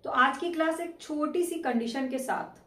तो आज की क्लास एक छोटी सी कंडीशन के साथ।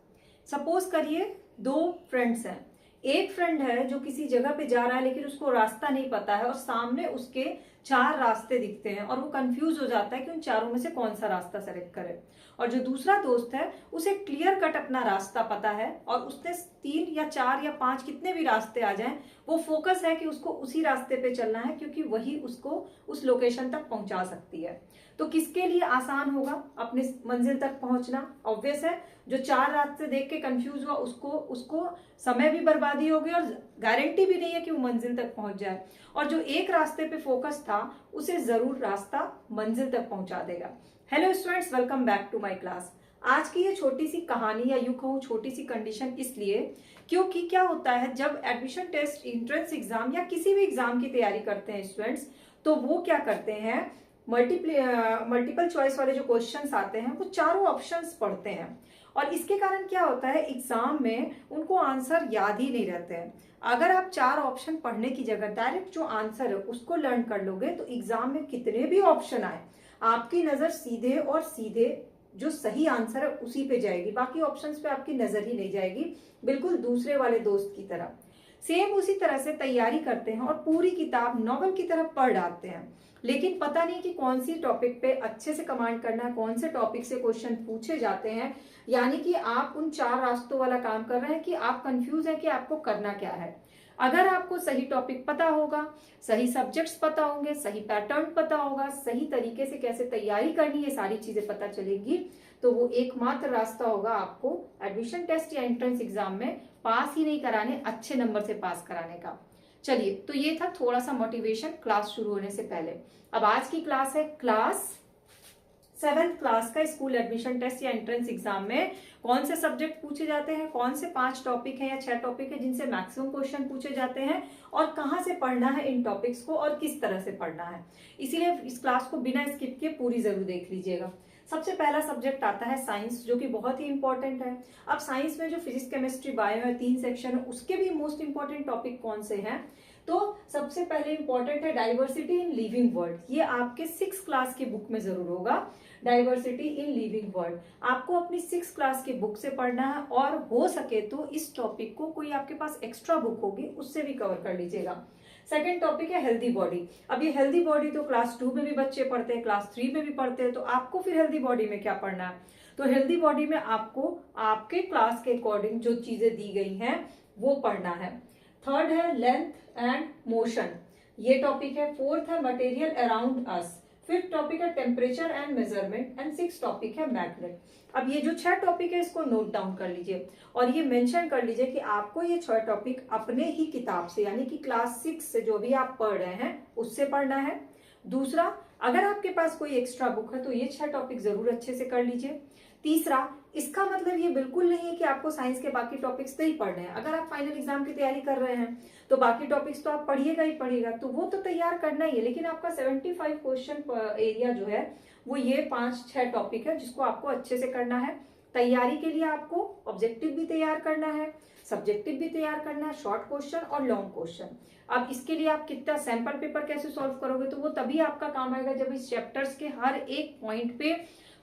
सपोज करिए दो फ्रेंड्स हैं। एक फ्रेंड है जो किसी जगह पे जा रहा है लेकिन उसको रास्ता नहीं पता है और सामने उसके चार रास्ते दिखते हैं और वो कंफ्यूज हो जाता है कि उन चारों में से कौन सा रास्ता सेलेक्ट करे। और जो दूसरा दोस्त है उसे क्लियर कट अपना रास्ता पता है और उसने 3 या 4 या 5 कितने भी रास्ते आ जाएं, वो फोकस है कि उसको उसी रास्ते पे चलना है क्योंकि वही उसको उस लोकेशन तक पहुंचा सकती है। तो किसके लिए आसान होगा अपने मंजिल तक पहुंचना? ऑब्वियस है, जो 4 रास्ते देख के कंफ्यूज हुआ उसको उसको समय भी बर्बादी होगी और गारंटी भी नहीं है कि वो मंजिल तक पहुंच जाए। और जो एक रास्ते पे फोकस था उसे जरूर रास्ता मंजिल तक पहुंचा देगा। Hello students, welcome back to my class. आज की ये छोटी सी कहानी या यूं कहूं छोटी सी कंडीशन इसलिए क्योंकि क्या होता है जब एडमिशन टेस्ट, एंट्रेंस एग्जाम या किसी भी एग्जाम की तैयारी करते हैं स्टूडेंट्स, तो वो क्या करते हैं, मल्टीपल चॉइस वाले जो क्वेश्चंस आते हैं वो चारों ऑप्शंस पढ़ते हैं। और इसके कारण क्या होता है, एग्जाम में उनको आंसर याद ही नहीं रहते हैं। अगर आप 4 ऑप्शन पढ़ने की जगह डायरेक्ट जो आंसर है उसको लर्न कर लोगे तो एग्जाम में कितने भी ऑप्शन आए आपकी नजर सीधे और सीधे जो सही आंसर है उसी पे जाएगी, बाकी ऑप्शंस पे आपकी नजर ही नहीं जाएगी, बिल्कुल दूसरे वाले दोस्त की तरह। सेम उसी तरह से तैयारी करते हैं और पूरी किताब नॉवल की तरह पढ़ डालते हैं, लेकिन पता नहीं कि कौन सी टॉपिक पे अच्छे से कमांड करना है, कौन से टॉपिक से क्वेश्चन पूछे जाते हैं। यानी कि आप उन 4 रास्तों वाला काम कर रहे हैं कि आप कंफ्यूज है कि आपको करना क्या है। अगर आपको सही टॉपिक पता होगा, सही सब्जेक्ट्स पता होंगे, सही पैटर्न पता होगा, सही तरीके से कैसे तैयारी करनी, ये सारी चीजें पता चलेंगी, तो वो एकमात्र रास्ता होगा आपको एडमिशन टेस्ट या एंट्रेंस एग्जाम में पास ही नहीं कराने, अच्छे नंबर से पास कराने का। चलिए, तो ये था थोड़ा सा मोटिवेशन क्लास शुरू होने से पहले। अब आज की क्लास है क्लास 7th क्लास का स्कूल एडमिशन टेस्ट या एंट्रेंस एग्जाम में कौन से सब्जेक्ट पूछे जाते हैं, कौन से 5 टॉपिक हैं या 6 टॉपिक है जिनसे मैक्सिमम क्वेश्चन पूछे जाते हैं और कहां से पढ़ना है इन टॉपिक्स को और किस तरह से पढ़ना है। इसीलिए इस क्लास को बिना स्किप किए पूरी जरूर देख लीजिएगा। सबसे पहला सब्जेक्ट आता है साइंस, जो कि बहुत ही इंपॉर्टेंट है। अब साइंस में जो फिजिक्स, केमिस्ट्री, बायो है, 3 सेक्शन है, उसके भी मोस्ट इंपॉर्टेंट टॉपिक कौन से हैं? तो सबसे पहले इंपॉर्टेंट है डाइवर्सिटी इन लिविंग वर्ल्ड। ये आपके 6 क्लास की बुक में जरूर होगा। डाइवर्सिटी इन लिविंग वर्ल्ड आपको अपनी 6 क्लास की बुक से पढ़ना है और हो सके तो इस टॉपिक को कोई आपके पास एक्स्ट्रा बुक होगी उससे भी कवर कर लीजिएगा। सेकेंड टॉपिक है हेल्दी बॉडी। अब ये हेल्दी बॉडी तो क्लास 2 में भी बच्चे पढ़ते हैं, क्लास 3 में भी पढ़ते हैं, तो आपको फिर हेल्दी बॉडी में क्या पढ़ना है? तो हेल्दी बॉडी में आपको आपके क्लास के अकॉर्डिंग जो चीजें दी गई हैं वो पढ़ना है। थर्ड है लेंथ एंड मोशन, ये टॉपिक है। फोर्थ है material around us. Fifth topic है temperature and measurement and 6th topic है मैग्नेट। अब ये जो 6 टॉपिक है इसको नोट डाउन कर लीजिए और ये मेंशन कर लीजिए कि आपको ये 6 टॉपिक अपने ही किताब से यानी कि क्लास 6 से जो भी आप पढ़ रहे हैं उससे पढ़ना है। दूसरा, अगर आपके पास कोई एक्स्ट्रा बुक है तो ये 6 टॉपिक जरूर अच्छे से कर लीजिए। तीसरा, इसका मतलब ये बिल्कुल नहीं है कि आपको साइंस के बाकी टॉपिक्स नहीं पढ़ने हैं। अगर आप फाइनल एग्जाम की तैयारी कर रहे हैं तो बाकी टॉपिक्स तो आप पढ़िएगा ही पढ़िएगा, तो वो तो तैयार करना ही है, लेकिन आपका 75 क्वेश्चन एरिया जो है वो ये 5-6 टॉपिक है जिसको आपको अच्छे से करना है। तैयारी के लिए आपको ऑब्जेक्टिव भी तैयार करना है, सब्जेक्टिव भी तैयार करना है, शॉर्ट क्वेश्चन और लॉन्ग क्वेश्चन। अब इसके लिए आप कितना सैंपल पेपर कैसे सॉल्व करोगे, तो वो तभी आपका काम आएगा जब इस चैप्टर्स के हर एक पॉइंट पे,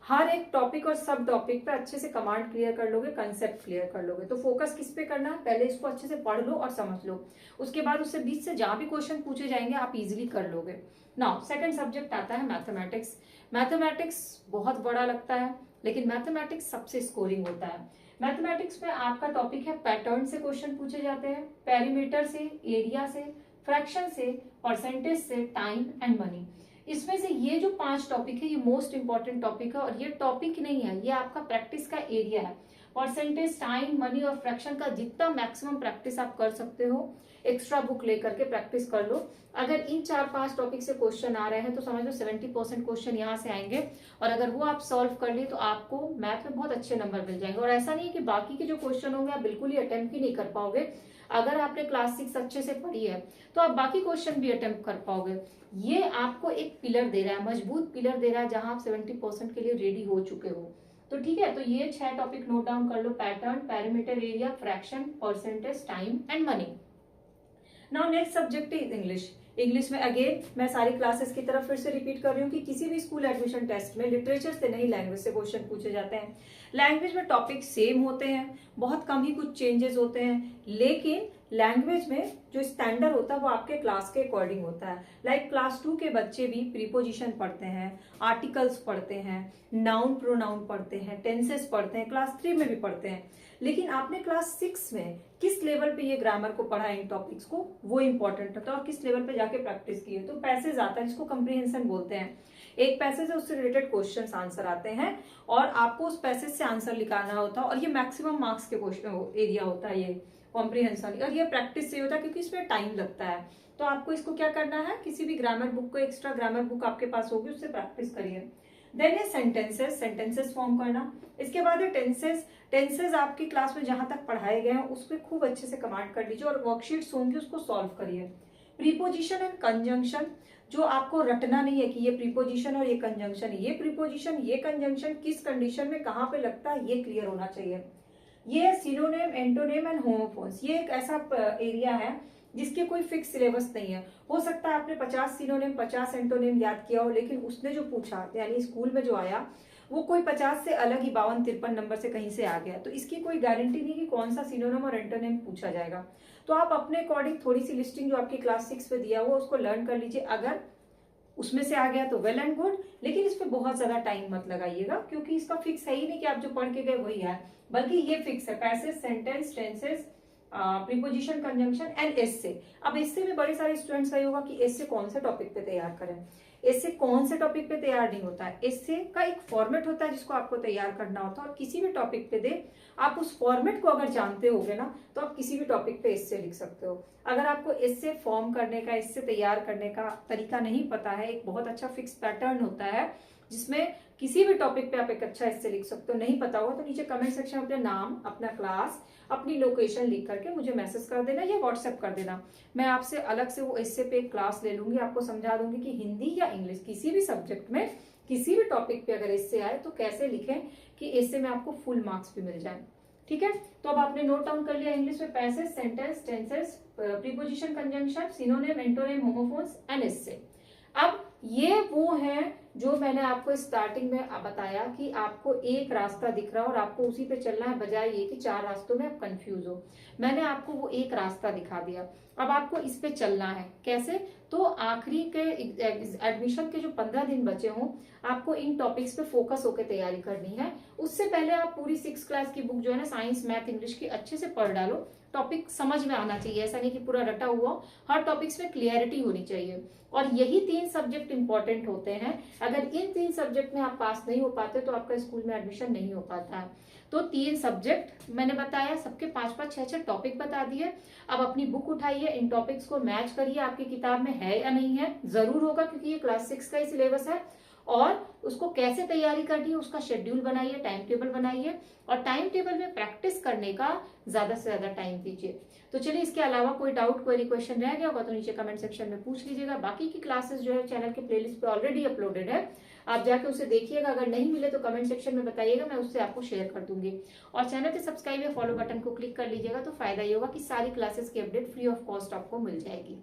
हर एक टॉपिक और सब टॉपिक पे अच्छे से कमांड क्लियर कर लोगे, कंसेप्ट क्लियर कर लोगे। तो फोकस किस पे करना है, पहले इसको अच्छे से पढ़ लो और समझ लो, उसके बाद उससे बीच से जहां भी क्वेश्चन पूछे जाएंगे आप इजीली कर लोगे। नाउ सेकंड सब्जेक्ट आता है मैथमेटिक्स। मैथमेटिक्स बहुत बड़ा लगता है लेकिन मैथमेटिक्स सबसे स्कोरिंग होता है। मैथमेटिक्स में आपका टॉपिक है पैटर्न से क्वेश्चन पूछे जाते हैं, पेरीमीटर से, एरिया से, फ्रैक्शन से, परसेंटेज से, टाइम एंड मनी। इसमें से ये जो 5 टॉपिक है ये मोस्ट इंपॉर्टेंट टॉपिक है और ये टॉपिक नहीं है, ये आपका प्रैक्टिस का एरिया है। परसेंटेज, टाइम, मनी और फ्रैक्शन का जितना मैक्सिमम प्रैक्टिस आप कर सकते हो एक्स्ट्रा बुक लेकर के प्रैक्टिस कर लो। अगर इन 4-5 टॉपिक से क्वेश्चन आ रहे हैं तो समझ लो 70% क्वेश्चन यहाँ से आएंगे और अगर वो आप सॉल्व कर लिए तो आपको मैथ में बहुत अच्छे नंबर मिल जाएंगे। और ऐसा नहीं है कि बाकी के जो क्वेश्चन होंगे आप बिल्कुल ही अटेम्प्ट ही नहीं कर पाओगे। अगर आपने क्लास 6 अच्छे से पढ़ी है तो आप बाकी क्वेश्चन भी अटेम्प्ट कर पाओगे। ये आपको एक पिलर दे रहा है, मजबूत पिलर दे रहा है जहां आप 70% के लिए रेडी हो चुके हो। तो ठीक है, तो ये 6 टॉपिक नोट डाउन कर लो, pattern, perimeter, area, fraction, percentage, time and money. Now next subject is English. English में अगेन मैं सारी क्लासेस की तरफ फिर से रिपीट कर रही हूँ कि किसी भी स्कूल एडमिशन टेस्ट में लिटरेचर से नहीं लैंग्वेज से क्वेश्चन पूछे जाते हैं। लैंग्वेज में टॉपिक सेम होते हैं, बहुत कम ही कुछ चेंजेस होते हैं, लेकिन लैंग्वेज में जो स्टैंडर्ड होता है वो आपके क्लास के अकॉर्डिंग होता है। लाइक क्लास 2 के बच्चे भी प्रीपोजिशन पढ़ते हैं, आर्टिकल्स पढ़ते हैं, नाउन प्रोनाउन पढ़ते हैं, टेंसेस पढ़ते हैं, क्लास 3 में भी पढ़ते हैं। लेकिन आपने क्लास 6 में किस लेवल पे ये ग्रामर को पढ़ा है, इन टॉपिक्स को, वो इंपॉर्टेंट होता है, और किस लेवल पे जाके प्रैक्टिस की है। तो पैसेज आता है जिसको कंप्रीहेंशन बोलते हैं। एक पैसेज है, उससे रिलेटेड क्वेश्चन आंसर आते हैं और आपको उस पैसेज से आंसर निकालना होता है, और ये मैक्सिमम मार्क्स के क्वेश्चन एरिया होता है ये कॉम्प्रीहेंशन, और ये प्रैक्टिस से होता है क्योंकि इसमें टाइम लगता है। तो आपको इसको क्या करना है, किसी भी ग्रामर बुक को, एक्स्ट्रा ग्रामर बुक आपके पास होगी, उससे प्रैक्टिस करिए। देन ये सेंटेंसेस फॉर्म करना। इसके बाद ये टेंसेस आपकी क्लास में जहां तक पढ़ाए गए हैं उस पर खूब अच्छे से कमांड कर लीजिए, और वर्कशीट्स होंगी उसको सॉल्व करिए। प्रीपोजिशन एंड कंजंक्शन, जो आपको रटना नहीं है कि ये प्रीपोजिशन और ये कंजंक्शन, ये प्रीपोजिशन ये कंजंक्शन किस कंडीशन में कहां पे लगता है, ये क्लियर होना चाहिए। ये सिनोनिम, एंटोनिम एंड होमोफोन्स, ये एक ऐसा एरिया है जिसके कोई फिक्स सिलेबस नहीं है। हो सकता है आपने 50 सिनोनिम 50 एंटोनिम याद किया हो, लेकिन उसने जो पूछा यानी स्कूल में जो आया वो कोई 50 से अलग ही 52-53 नंबर से कहीं से आ गया, तो इसकी कोई गारंटी नहीं कि कौन सा सिनोनिम और एंटोनिम पूछा जाएगा। तो आप अपने अकॉर्डिंग थोड़ी सी लिस्टिंग जो आपकी क्लास 6 पे दिया हुआ उसको लर्न कर लीजिए। अगर उसमें से आ गया तो वेल एंड गुड, लेकिन इस पे बहुत ज्यादा टाइम मत लगाइएगा, क्योंकि इसका फिक्स है ही नहीं कि आप जो पढ़ के गए वही है, बल्कि ये फिक्स है passage, sentence, tenses, preposition, conjunction and essay. अब एस्से में बड़े सारे स्टूडेंट्स का ये होगा कि एस्से कौन से टॉपिक पे तैयार करें। एस्से कौन से टॉपिक पे तैयार नहीं होता है, एस्से का एक फॉर्मेट होता है जिसको आपको तैयार करना होता है, और किसी भी टॉपिक पे दे आप उस फॉर्मेट को अगर जानते होगे ना तो आप किसी भी टॉपिक पे एस्से लिख सकते हो। अगर आपको एस्से फॉर्म करने का, एस्से तैयार करने का तरीका नहीं पता है, एक बहुत अच्छा फिक्स पैटर्न होता है जिसमें किसी भी टॉपिक पे आप एक अच्छा एस्से लिख सकते हो, नहीं पता होगा तो नीचे कमेंट सेक्शन में अपना नाम, अपना क्लास, अपनी लोकेशन लिख करके मुझे मैसेज कर देना या व्हाट्सएप कर देना। मैं आपसे अलग से वो एस्से पे क्लास ले लूंगी, आपको समझा दूंगी कि हिंदी या इंग्लिश किसी भी सब्जेक्ट में किसी भी टॉपिक पे अगर एस्से आए तो कैसे लिखें कि एस्से में आपको फुल मार्क्स भी मिल जाए। ठीक है, तो अब आपने नोट डाउन कर लिया इंग्लिश में passage, sentence, tenses, preposition, conjunction, synonym, antonym, homophones and essay. अब ये वो है जो मैंने आपको स्टार्टिंग में बताया कि आपको एक रास्ता दिख रहा है और आपको उसी पे चलना है, बजाय ये कि 4 रास्तों में आप कंफ्यूज हो। मैंने आपको वो एक रास्ता दिखा दिया, अब आपको इस पे चलना है। कैसे? तो आखिरी के एडमिशन के जो 15 दिन बचे हों, आपको इन टॉपिक्स पे फोकस होकर तैयारी करनी है। उससे पहले आप पूरी 6 क्लास की बुक जो है ना, साइंस, मैथ, इंग्लिश की अच्छे से पढ़ डालो। टॉपिक समझ में आना चाहिए, ऐसा नहीं कि पूरा रटा हुआ, हर टॉपिक्स में क्लियरिटी होनी चाहिए। और यही 3 सब्जेक्ट इंपॉर्टेंट होते हैं। अगर इन 3 सब्जेक्ट में आप पास नहीं हो पाते तो आपका स्कूल में एडमिशन नहीं हो पाता है। तो 3 सब्जेक्ट मैंने बताया, सबके 5-5, 6-6 टॉपिक बता दिए। अब अपनी बुक उठाइए, इन टॉपिक्स को मैच करिए, आपकी किताब में है या नहीं है, जरूर होगा क्योंकि ये क्लास 6 का ही सिलेबस है। और उसको कैसे तैयारी करनी है उसका शेड्यूल बनाइए, टाइम टेबल बनाइए, और टाइम टेबल में प्रैक्टिस करने का ज्यादा से ज्यादा टाइम दीजिए। तो चलिए, इसके अलावा कोई डाउट, कोई क्वेश्चन रह गया होगा तो नीचे कमेंट सेक्शन में पूछ लीजिएगा। बाकी की क्लासेस जो है चैनल के प्लेलिस्ट पे ऑलरेडी अपलोडेड है, आप जाके उसे देखिएगा। अगर नहीं मिले तो कमेंट सेक्शन में बताइएगा, मैं उससे आपको शेयर कर दूंगी। और चैनल पे सब्सक्राइब या फॉलो बटन को क्लिक कर लीजिएगा, तो फायदा ये होगा कि सारी क्लासेस की अपडेट फ्री ऑफ कॉस्ट आपको मिल जाएगी।